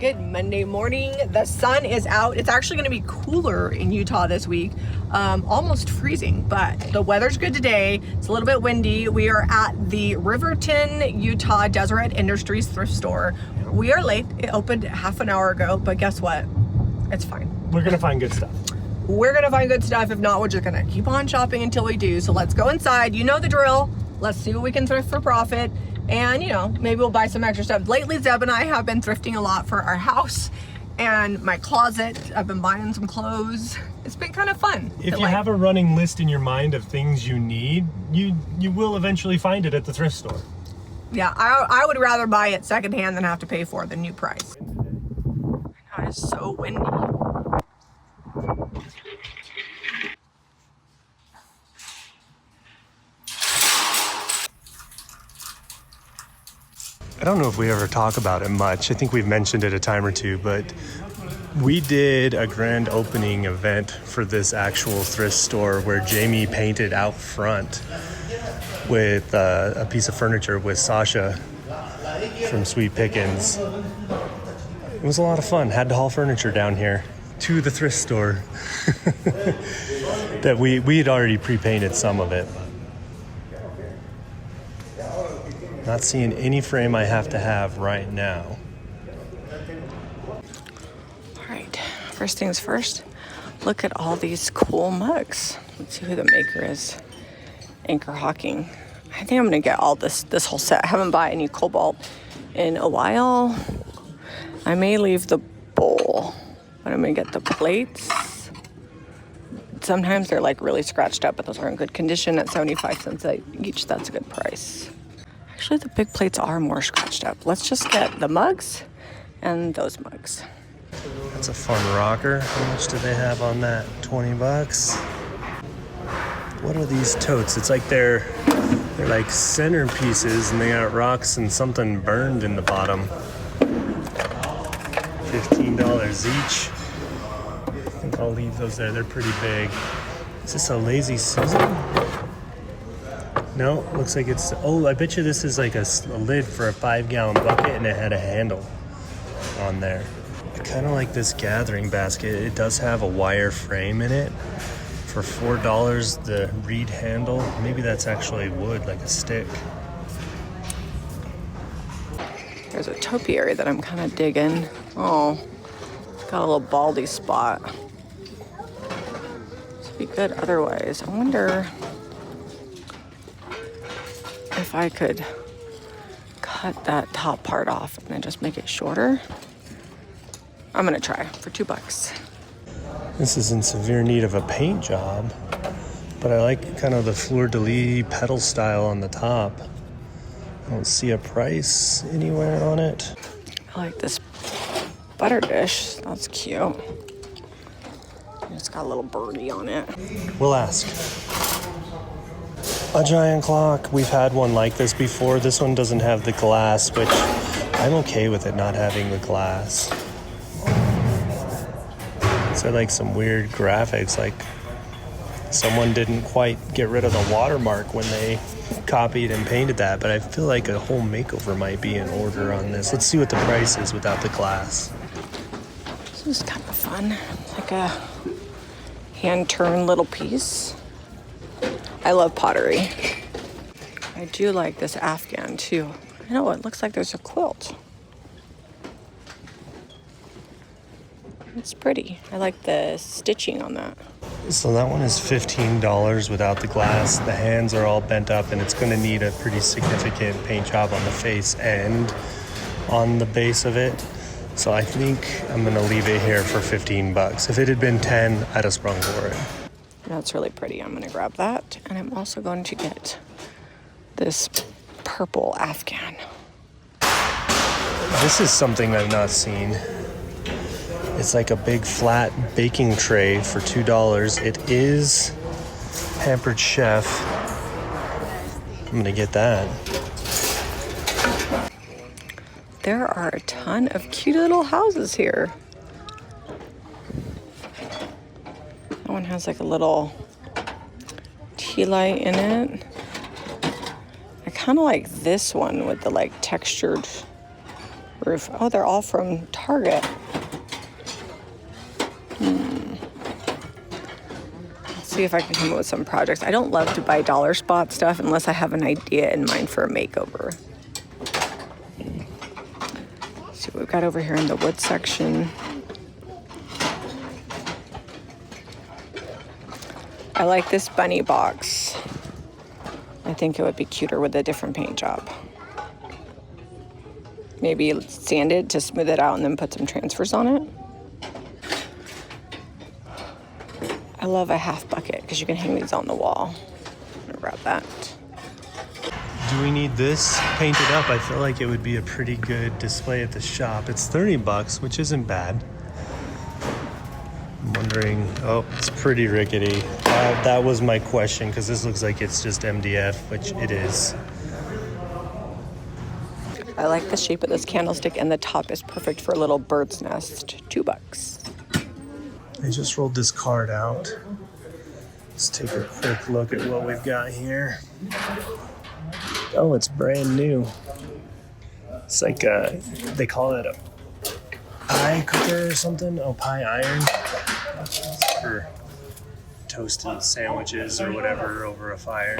Good Monday morning. The sun is out. It's actually going to be cooler in Utah this week, almost freezing, but the weather's good today. It's a little bit windy. We are at the Riverton, Utah Deseret Industries thrift store. We are late. It opened half an hour ago, but guess what? It's fine. We're going to find good stuff. We're going to find good stuff. If not, we're just going to keep on shopping until we do. So let's go inside. You know the drill. Let's see what we can thrift for profit. And, you know, maybe we'll buy some extra stuff. Lately, Zeb and I have been thrifting a lot for our house and my closet. I've been buying some clothes. It's been kind of fun. If you have a running list in your mind of things you need, you will eventually find it at the thrift store. Yeah, I would rather buy it secondhand than have to pay for the new price. I know, it's so windy. I don't know if we ever talk about it much. I think we've mentioned it a time or two, but we did a grand opening event for this actual thrift store where Jami painted out front with a piece of furniture with Sasha from Sweet Pickens. It was a lot of fun. Had to haul furniture down here to the thrift store that we had already pre-painted some of it. Not seeing any frame I have to have right now. All right, first things first, look at all these cool mugs. Let's see who the maker is. Anchor Hawking. I think I'm gonna get all this whole set. I haven't bought any cobalt in a while. I may leave the bowl, but I'm gonna get the plates. Sometimes they're like really scratched up, but those are in good condition at 75 cents each. That's a good price. Actually, the big plates are more scratched up. Let's just get the mugs and those mugs. That's a fun rocker. How much do they have on that? 20 bucks. What are these totes? It's like they're like centerpieces and they got rocks and something burned in the bottom. $15 each. I think I'll leave those there. They're pretty big. Is this a Lazy Susan? No, looks like it's, oh, I bet you this is like a lid for a 5-gallon bucket and it had a handle on there. Kind of like this gathering basket. It does have a wire frame in it. For $4, the reed handle, maybe that's actually wood, like a stick. There's a topiary that I'm kind of digging. Oh, it's got a little baldy spot. This would be good otherwise. I wonder if I could cut that top part off and then just make it shorter. I'm gonna try for $2. This is in severe need of a paint job, but I like kind of the fleur-de-lis petal style on the top. I don't see a price anywhere on it. I like this butter dish. That's cute. It's got a little birdie on it. We'll ask. A giant clock. We've had one like this before. This one doesn't have the glass, which I'm okay with it not having the glass. These are like some weird graphics, like someone didn't quite get rid of the watermark when they copied and painted that, but I feel like a whole makeover might be in order on this. Let's see what the price is without the glass. This is kind of fun. It's like a hand-turned little piece. I love pottery. I do like this Afghan too. I know, it looks like there's a quilt. It's pretty. I like the stitching on that. So that one is $15 without the glass. The hands are all bent up and it's gonna need a pretty significant paint job on the face and on the base of it. So I think I'm gonna leave it here for 15 bucks. If it had been 10, I'd have sprung for it. That's really pretty. I'm gonna grab that. And I'm also going to get this purple Afghan. This is something I've not seen. It's like a big flat baking tray for $2. It is Pampered Chef. I'm gonna get that. There are a ton of cute little houses here. That one has like a little tea light in it. I kind of like this one with the like textured roof. Oh, they're all from Target. See if I can come up with some projects. I don't love to buy dollar spot stuff unless I have an idea in mind for a makeover. Let's see what we've got over here in the wood section. I like this bunny box. I think it would be cuter with a different paint job. Maybe sand it to smooth it out and then put some transfers on it. I love a half bucket because you can hang these on the wall. I'm gonna grab that. Do we need this painted up? I feel like it would be a pretty good display at the shop. It's $30, which isn't bad. I'm wondering, oh, it's pretty rickety. That was my question because this looks like it's just MDF, which it is. I like the shape of this candlestick and the top is perfect for a little bird's nest. $2. I just rolled this card out. Let's take a quick look at what we've got here. Oh, it's brand new. It's like they call it a pie cooker or something. Oh, pie iron. It's for toasting sandwiches or whatever over a fire.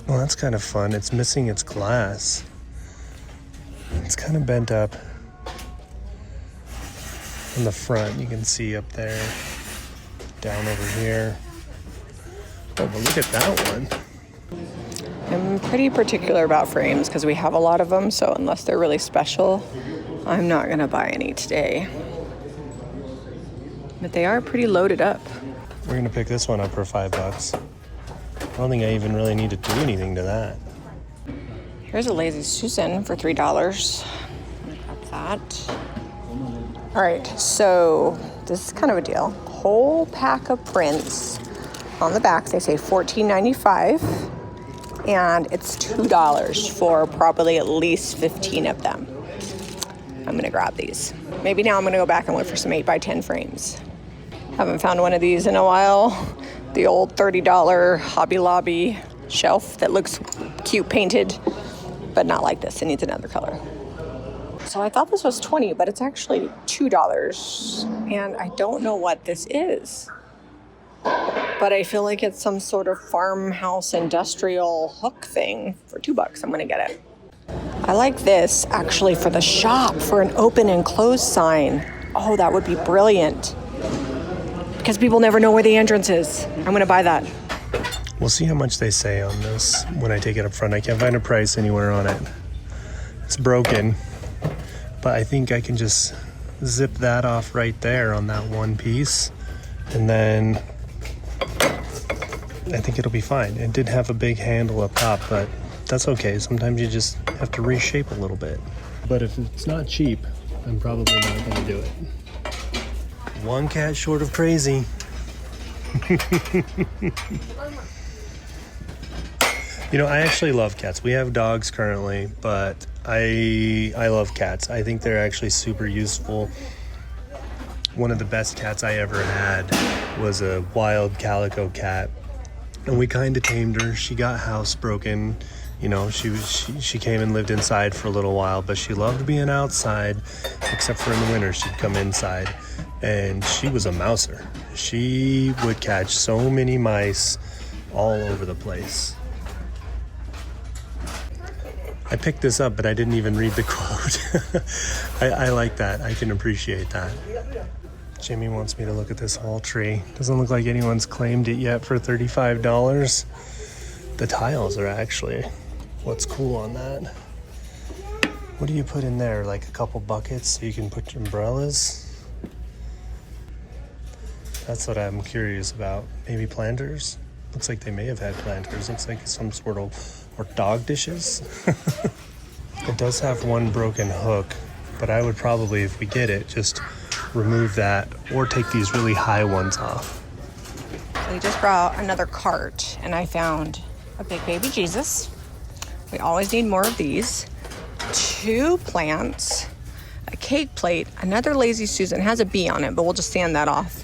Well, that's kind of fun. It's missing its glass. It's kind of bent up. On the front, you can see up there, down over here. Oh, but look at that one. I'm pretty particular about frames because we have a lot of them, so unless they're really special, I'm not gonna buy any today. But they are pretty loaded up. We're gonna pick this one up for $5. I don't think I even really need to do anything to that. Here's a Lazy Susan for $3. I'm gonna grab that. All right, so this is kind of a deal. Whole pack of prints. On the back, they say $14.95, and it's $2 for probably at least 15 of them. I'm gonna grab these. Maybe now I'm gonna go back and look for some 8x10 frames. Haven't found one of these in a while. The old $30 Hobby Lobby shelf that looks cute painted, but not like this. It needs another color. So I thought this was $20, but it's actually $2. And I don't know what this is. But I feel like it's some sort of farmhouse industrial hook thing for $2. I'm gonna get it. I like this actually for the shop, for an open and close sign. Oh, that would be brilliant. Because people never know where the entrance is. I'm gonna buy that. We'll see how much they say on this when I take it up front. I can't find a price anywhere on it. It's broken. But I think I can just zip that off right there on that one piece. And then I think it'll be fine. It did have a big handle up top, but that's okay. Sometimes you just have to reshape a little bit. But if it's not cheap, I'm probably not gonna do it. One cat short of crazy. You know, I actually love cats. We have dogs currently, but I love cats. I think they're actually super useful. One of the best cats I ever had was a wild calico cat, and we kind of tamed her. She got housebroken. You know, she came and lived inside for a little while, but she loved being outside, except for in the winter. She'd come inside, and she was a mouser. She would catch so many mice all over the place. I picked this up, but I didn't even read the quote. I like that. I can appreciate that. Jimmy wants me to look at this whole tree. Doesn't look like anyone's claimed it yet for $35. The tiles are actually what's cool on that. What do you put in there? Like a couple buckets so you can put your umbrellas? That's what I'm curious about. Maybe planters? Looks like they may have had planters. Looks like some sort of, or dog dishes. It does have one broken hook, but I would probably, if we get it, just remove that or take these really high ones off. They just brought another cart, and I found a big baby Jesus. We always need more of these. 2 plants, a cake plate, another Lazy Susan. It has a bee on it, but we'll just sand that off.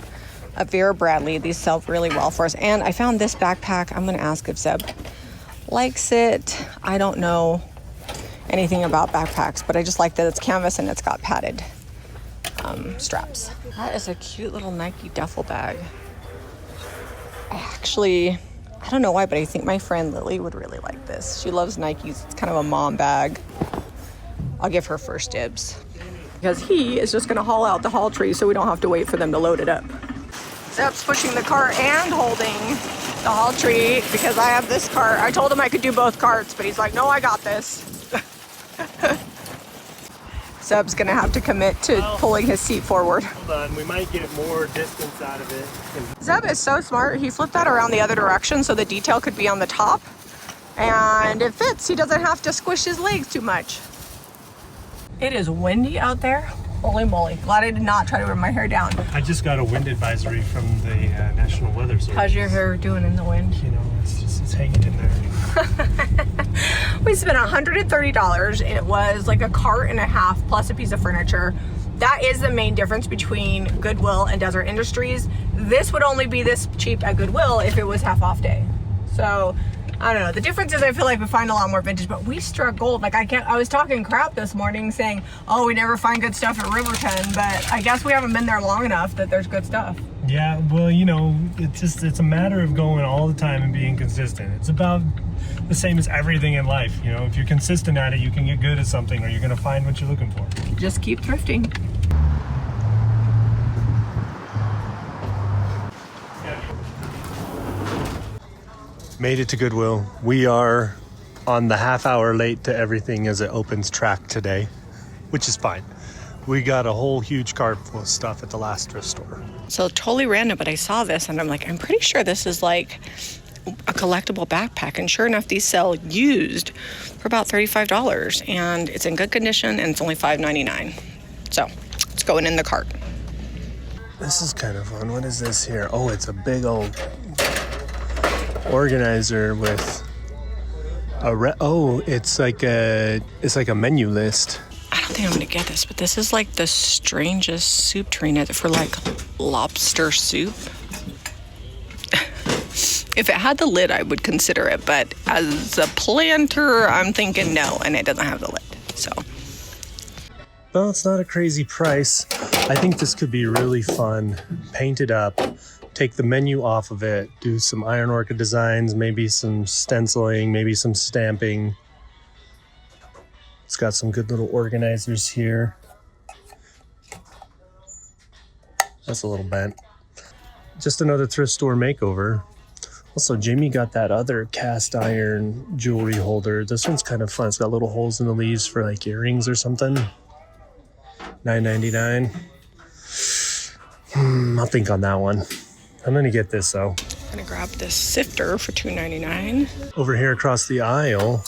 A Vera Bradley. These sell really well for us. And I found this backpack. I'm going to ask if Zeb likes it. I don't know anything about backpacks, but I just like that it's canvas and it's got padded straps. That is a cute little Nike duffel bag. I don't know why, but I think my friend Lily would really like this. She loves Nikes. It's kind of a mom bag. I'll give her first dibs because he is just going to haul out the haul tree so we don't have to wait for them to load it up. Zep's pushing the cart and holding the haul tree because I have this cart. I told him I could do both carts, but he's like, no, I got this. Zeb's gonna have to commit to pulling his seat forward. Hold on, we might get more distance out of it. Zeb is so smart. He flipped that around the other direction so the detail could be on the top. And it fits. He doesn't have to squish his legs too much. It is windy out there. Holy moly. Glad I did not try to rub my hair down. I just got a wind advisory from the National Weather Service. How's your hair doing in the wind? You know, it's hanging in there. We spent $130. It was like a cart and a half plus a piece of furniture. That is the main difference between Goodwill and Desert Industries. This would only be this cheap at Goodwill if it was half off day. So I don't know. The difference is I feel like we find a lot more vintage, but we struck gold. Like I was talking crap this morning saying, oh, we never find good stuff at Riverton, but I guess we haven't been there long enough that there's good stuff. Yeah, well, you know, it's a matter of going all the time and being consistent. It's about the same as everything in life. You know, if you're consistent at it, you can get good at something or you're going to find what you're looking for. Just keep thrifting. Made it to Goodwill. We are on the half hour late to everything as it opens track today, which is fine. We got a whole huge cart full of stuff at the last thrift store. So totally random, but I saw this and I'm like, I'm pretty sure this is like a collectible backpack. And sure enough, these sell used for about $35 and it's in good condition and it's only $5.99. So it's going in the cart. This is kind of fun. What is this here? Oh, it's a big old organizer with it's like a menu list. I don't think I'm gonna get this, but this is like the strangest soup tureen for like lobster soup. If it had the lid, I would consider it, but as a planter, I'm thinking no, and it doesn't have the lid, so. Well, it's not a crazy price. I think this could be really fun. Paint it up, take the menu off of it, do some iron orchid designs, maybe some stenciling, maybe some stamping. It's got some good little organizers here. That's a little bent. Just another thrift store makeover. Also, Jami got that other cast iron jewelry holder. This one's kind of fun. It's got little holes in the leaves for like earrings or something. $9.99. I'll think on that one. I'm gonna get this though. I'm gonna grab this sifter for $2.99. Over here across the aisle,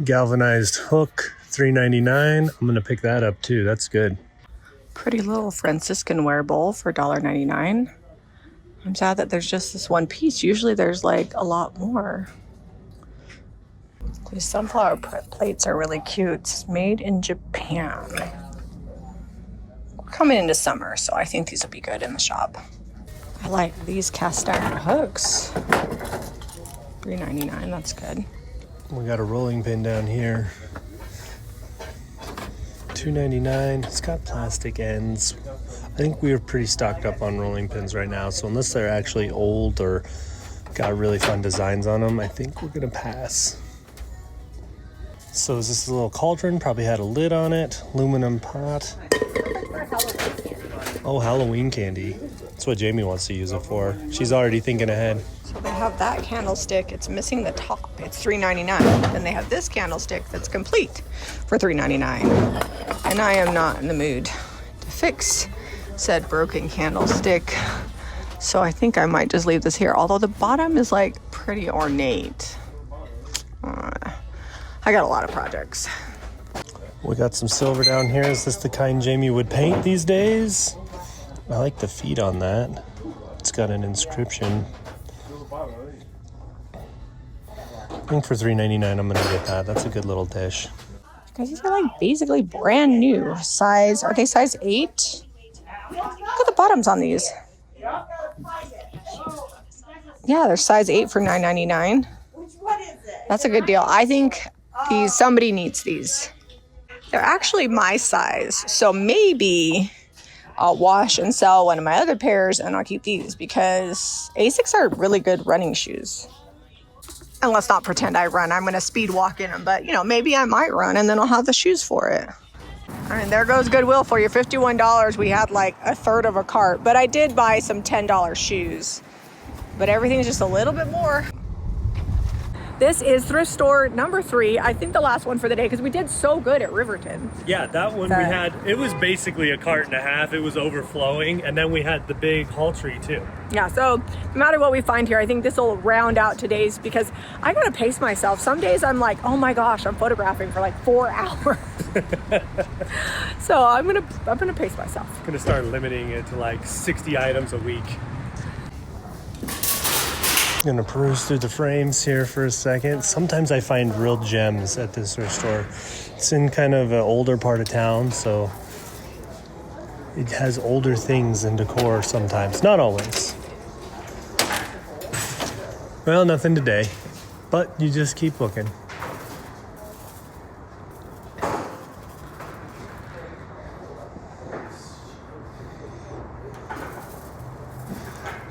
galvanized hook, $3.99. I'm gonna pick that up too. That's good. Pretty little Franciscan ware bowl for $1.99. I'm sad that there's just this one piece. Usually there's like a lot more. These sunflower plates are really cute. It's made in Japan. We're coming into summer, so I think these will be good in the shop. I like these cast iron hooks. $3.99, that's good. We got a rolling pin down here. $2.99. It's got plastic ends. I think we are pretty stocked up on rolling pins right now, so unless they're actually old or got really fun designs on them, I think we're gonna pass. So is this a little cauldron? Probably had a lid on it. Aluminum pot. Oh, Halloween candy. That's what Jami wants to use it for. She's already thinking ahead. So they have that candlestick. It's missing the top. It's $3.99. Then they have this candlestick that's complete for $3.99. And I am not in the mood to fix said broken candlestick. So I think I might just leave this here. Although the bottom is like pretty ornate. I got a lot of projects. We got some silver down here. Is this the kind Jami would paint these days? I like the feet on that. It's got an inscription. I think for $3.99 I'm gonna get that. That's a good little dish. Guys, these are like basically brand new. Size, are they size 8? Look at the bottoms on these. Yeah, they're size 8 for $9.99. That's a good deal. I think these. Somebody needs these. They're actually my size, so maybe I'll wash and sell one of my other pairs and I'll keep these because Asics are really good running shoes. And let's not pretend I run. I'm going to speed walk in them, but you know, maybe I might run and then I'll have the shoes for it. All right, there goes Goodwill for you. $51. We had like a third of a cart, but I did buy some $10 shoes, but everything's just a little bit more. This is thrift store number 3. I think the last one for the day because we did so good at Riverton. Yeah, that one we had, it was basically a cart and a half. It was overflowing. And then we had the big haul tree too. Yeah, so no matter what we find here, I think this will round out today's because I gotta pace myself. Some days I'm like, oh my gosh, I'm photographing for like 4 hours. So I'm gonna pace myself. I'm gonna start limiting it to like 60 items a week. I'm gonna peruse through the frames here for a second. Sometimes I find real gems at this thrift store. It's in kind of an older part of town, so it has older things in decor sometimes, not always. Well, nothing today, but you just keep looking.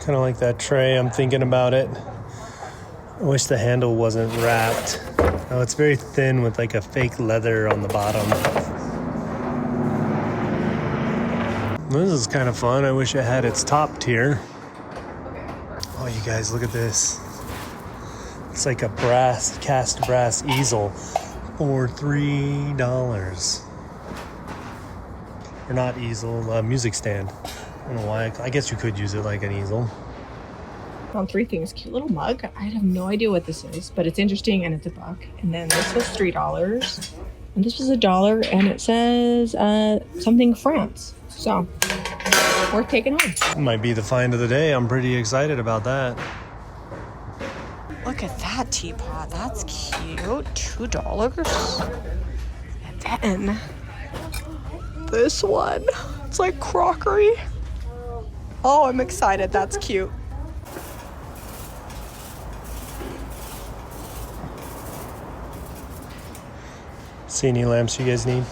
Kind of like that tray, I'm thinking about it. I wish the handle wasn't wrapped. Oh, it's very thin with like a fake leather on the bottom. This is kind of fun. I wish it had its top tier. Oh, you guys, look at this. It's like a cast brass easel for $3. Or not easel, music stand. I don't know why. I guess you could use it like an easel. Found 3 things. Cute little mug. I have no idea what this is, but it's interesting and it's $1. And then this was $3. And this was $1 and it says something France. So worth taking home. Might be the find of the day. I'm pretty excited about that. Look at that teapot. That's cute. $2. And then this one. It's like crockery. Oh, I'm excited. That's cute. See any lamps you guys need?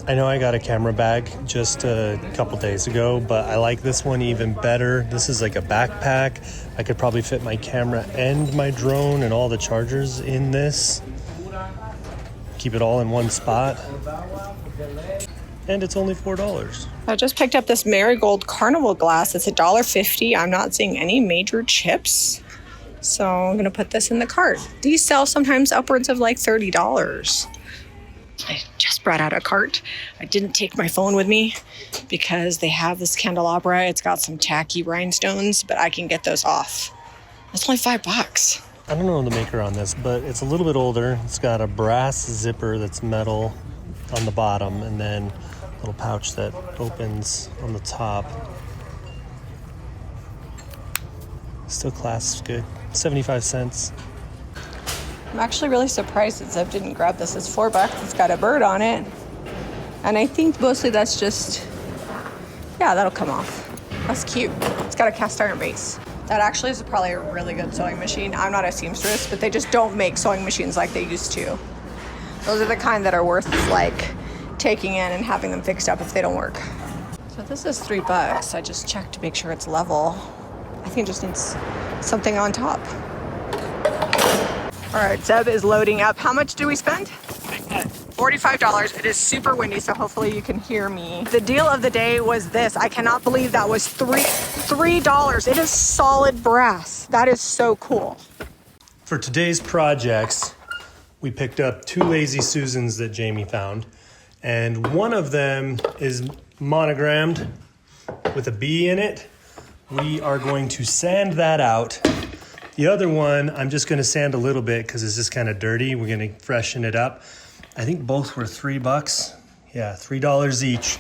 I know I got a camera bag just a couple days ago, but I like this one even better. This is like a backpack. I could probably fit my camera and my drone and all the chargers in this. Keep it all in one spot. And it's only $4. I just picked up this marigold carnival glass. It's $1.50. I'm not seeing any major chips. So I'm gonna put this in the cart. These sell sometimes upwards of like $30. I just brought out a cart. I didn't take my phone with me because they have this candelabra. It's got some tacky rhinestones, but I can get those off. It's only $5. I don't know the maker on this, but it's a little bit older. It's got a brass zipper that's metal on the bottom, and then a little pouch that opens on the top. Still clasps good. 75 cents. I'm actually really surprised that Zeb didn't grab this. It's $4. It's got a bird on it. And I think mostly that's just, yeah, that'll come off. That's cute. It's got a cast iron base. That actually is probably a really good sewing machine. I'm not a seamstress, but they just don't make sewing machines like they used to. Those are the kind that are worth like taking in and having them fixed up if they don't work. So this is $3. I just checked to make sure it's level. I think it just needs something on top. All right, Zeb is loading up. How much do we spend? $45. It is super windy, so hopefully you can hear me. The deal of the day was this. I cannot believe that was $3. It is solid brass. That is so cool. For today's projects, we picked up 2 Lazy Susans that Jami found, and one of them is monogrammed with a B in it. We are going to sand that out. The other one, I'm just gonna sand a little bit because it's just kind of dirty. We're gonna freshen it up. I think both were $3. Yeah, $3 each.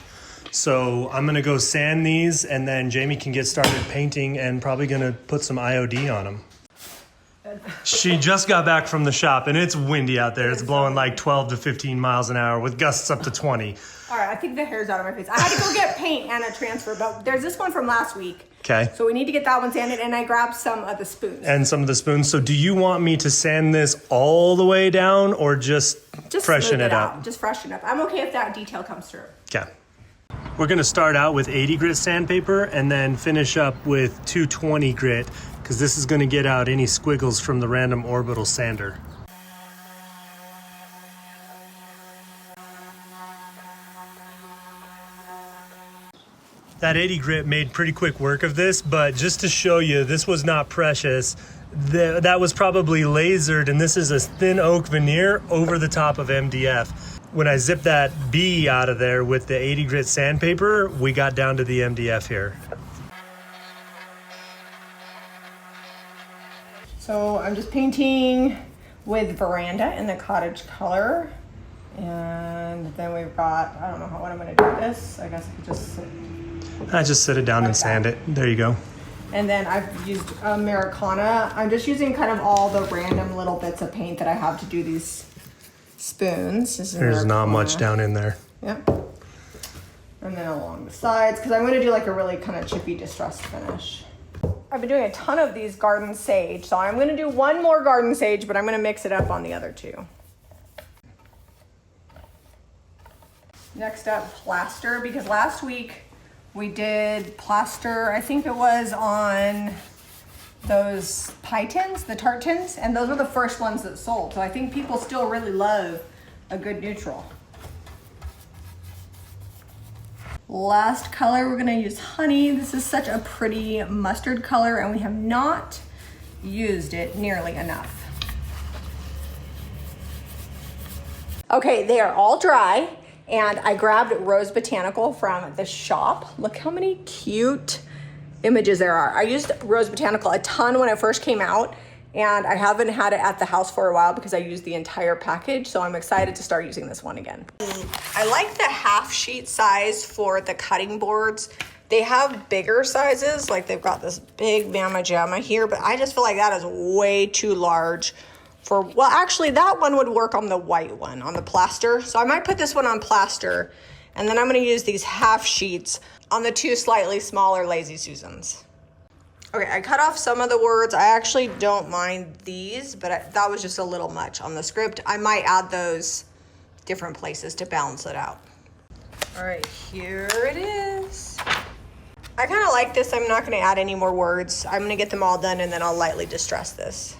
So I'm gonna go sand these and then Jami can get started painting and probably gonna put some IOD on them. She just got back from the shop and it's windy out there. It's blowing like 12 to 15 miles an hour with gusts up to 20. All right, I think the hair's out of my face. I had to go get paint and a transfer, but there's this one from last week. Okay. So we need to get that one sanded, and I grabbed some of the spoons. And some of the spoons. So do you want me to sand this all the way down or just freshen it up? Just freshen up. I'm okay if that detail comes through. Okay. We're gonna start out with 80 grit sandpaper and then finish up with 220 grit because this is gonna get out any squiggles from the random orbital sander. That 80 grit made pretty quick work of this, but just to show you, this was not precious. That was probably lasered, and this is a thin oak veneer over the top of MDF. When I zipped that B out of there with the 80 grit sandpaper, we got down to the MDF here. So I'm just painting with veranda in the cottage color. And then we've got, I don't know what I'm gonna do with this. I guess I could just sit it down and sand it. There you go. And then I've used Americana. I'm just using kind of all the random little bits of paint that I have to do these spoons. There's not much down in there. Yep. And then along the sides, because I'm going to do like a really kind of chippy distressed finish. I've been doing a ton of these garden sage, so I'm going to do one more garden sage, but I'm going to mix it up on the other two. Next up, plaster, because last week we did plaster, I think it was on those pie tins, the tart tins, and those were the first ones that sold. So I think people still really love a good neutral. Last color, we're gonna use honey. This is such a pretty mustard color and we have not used it nearly enough. Okay, they are all dry. And I grabbed Rose Botanical from the shop. Look how many cute images there are. I used Rose Botanical a ton when it first came out, and I haven't had it at the house for a while because I used the entire package, so I'm excited to start using this one again. I like the half sheet size for the cutting boards. They have bigger sizes, like they've got this big Mama Jamma here, but I just feel like that is way too large. Well, actually that one would work on the white one, on the plaster. So I might put this one on plaster, and then I'm gonna use these half sheets on the two slightly smaller Lazy Susans. Okay, I cut off some of the words. I actually don't mind these, but that was just a little much on the script. I might add those different places to balance it out. All right, here it is. I kind of like this. I'm not gonna add any more words. I'm gonna get them all done and then I'll lightly distress this.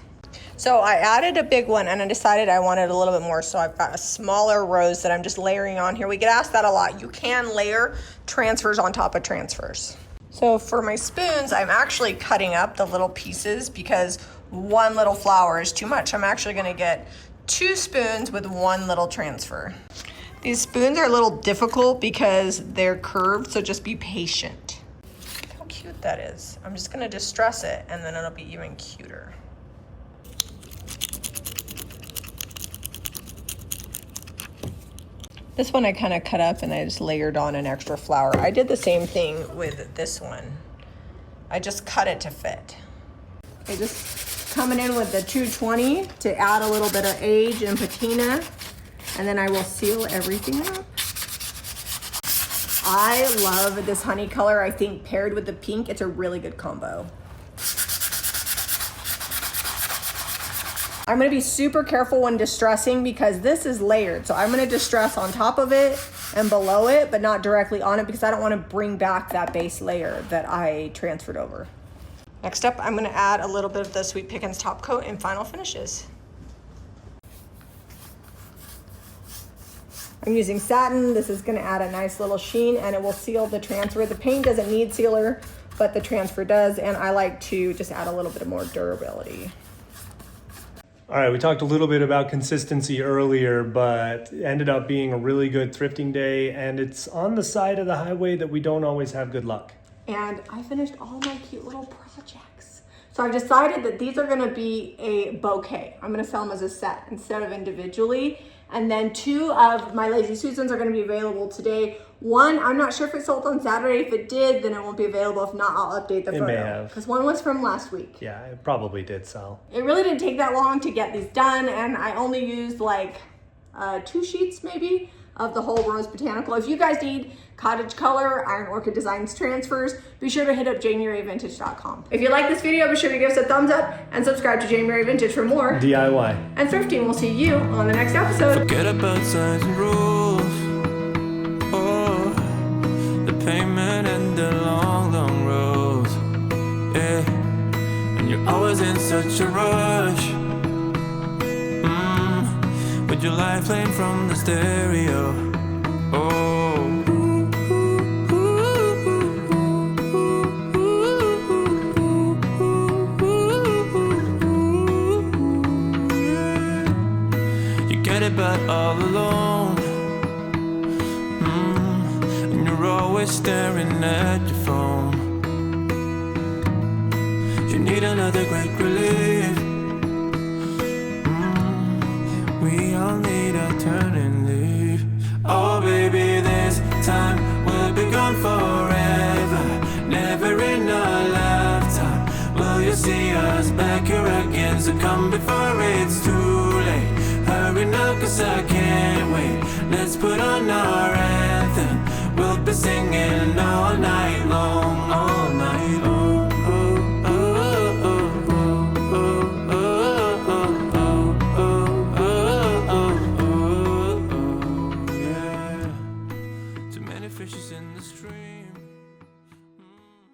So I added a big one and I decided I wanted a little bit more. So I've got a smaller rose that I'm just layering on here. We get asked that a lot. You can layer transfers on top of transfers. So for my spoons, I'm actually cutting up the little pieces because one little flower is too much. I'm actually gonna get 2 spoons with 1 little transfer. These spoons are a little difficult because they're curved, so just be patient. Look how cute that is. I'm just gonna distress it and then it'll be even cuter. This one I kind of cut up and I just layered on an extra flower. I did the same thing with this one. I just cut it to fit. Okay, just coming in with the 220 to add a little bit of age and patina, and then I will seal everything up. I love this honey color. I think paired with the pink, it's a really good combo. I'm gonna be super careful when distressing because this is layered. So I'm gonna distress on top of it and below it, but not directly on it because I don't wanna bring back that base layer that I transferred over. Next up, I'm gonna add a little bit of the Sweet Pickins top coat in final finishes. I'm using satin. This is gonna add a nice little sheen and it will seal the transfer. The paint doesn't need sealer, but the transfer does, and I like to just add a little bit more durability. All right, we talked a little bit about consistency earlier, but it ended up being a really good thrifting day, and it's on the side of the highway that we don't always have good luck. And I finished all my cute little projects. So I've decided that these are gonna be a bouquet. I'm gonna sell them as a set instead of individually. And then 2 of my Lazy Susans are gonna be available today. 1, I'm not sure if it sold on Saturday. If it did, then it won't be available. If not, I'll update the photo. It may have. Because 1 was from last week. Yeah, it probably did sell. It really didn't take that long to get these done, and I only used like 2 sheets maybe of the whole Rose Botanical. If you guys need cottage color, Iron Orchid Designs transfers, be sure to hit up JamiRayVintage.com. If you like this video, be sure to give us a thumbs up and subscribe to Jami Ray Vintage for more DIY and thrifting. We'll see you on the next episode. Forget about signs and rules. Oh, the payment and the long, long roads. Yeah, and you're always in such a rush. With your life playing from the stereo. Oh. You get it but all alone. And you're always staring at your phone. You need another quick relief. We all need a turn and leave. Oh baby, this time will be gone forever. Never in a lifetime will you see us back here again. So come before it's too late. Hurry now cause I can't wait. Let's put on our anthem.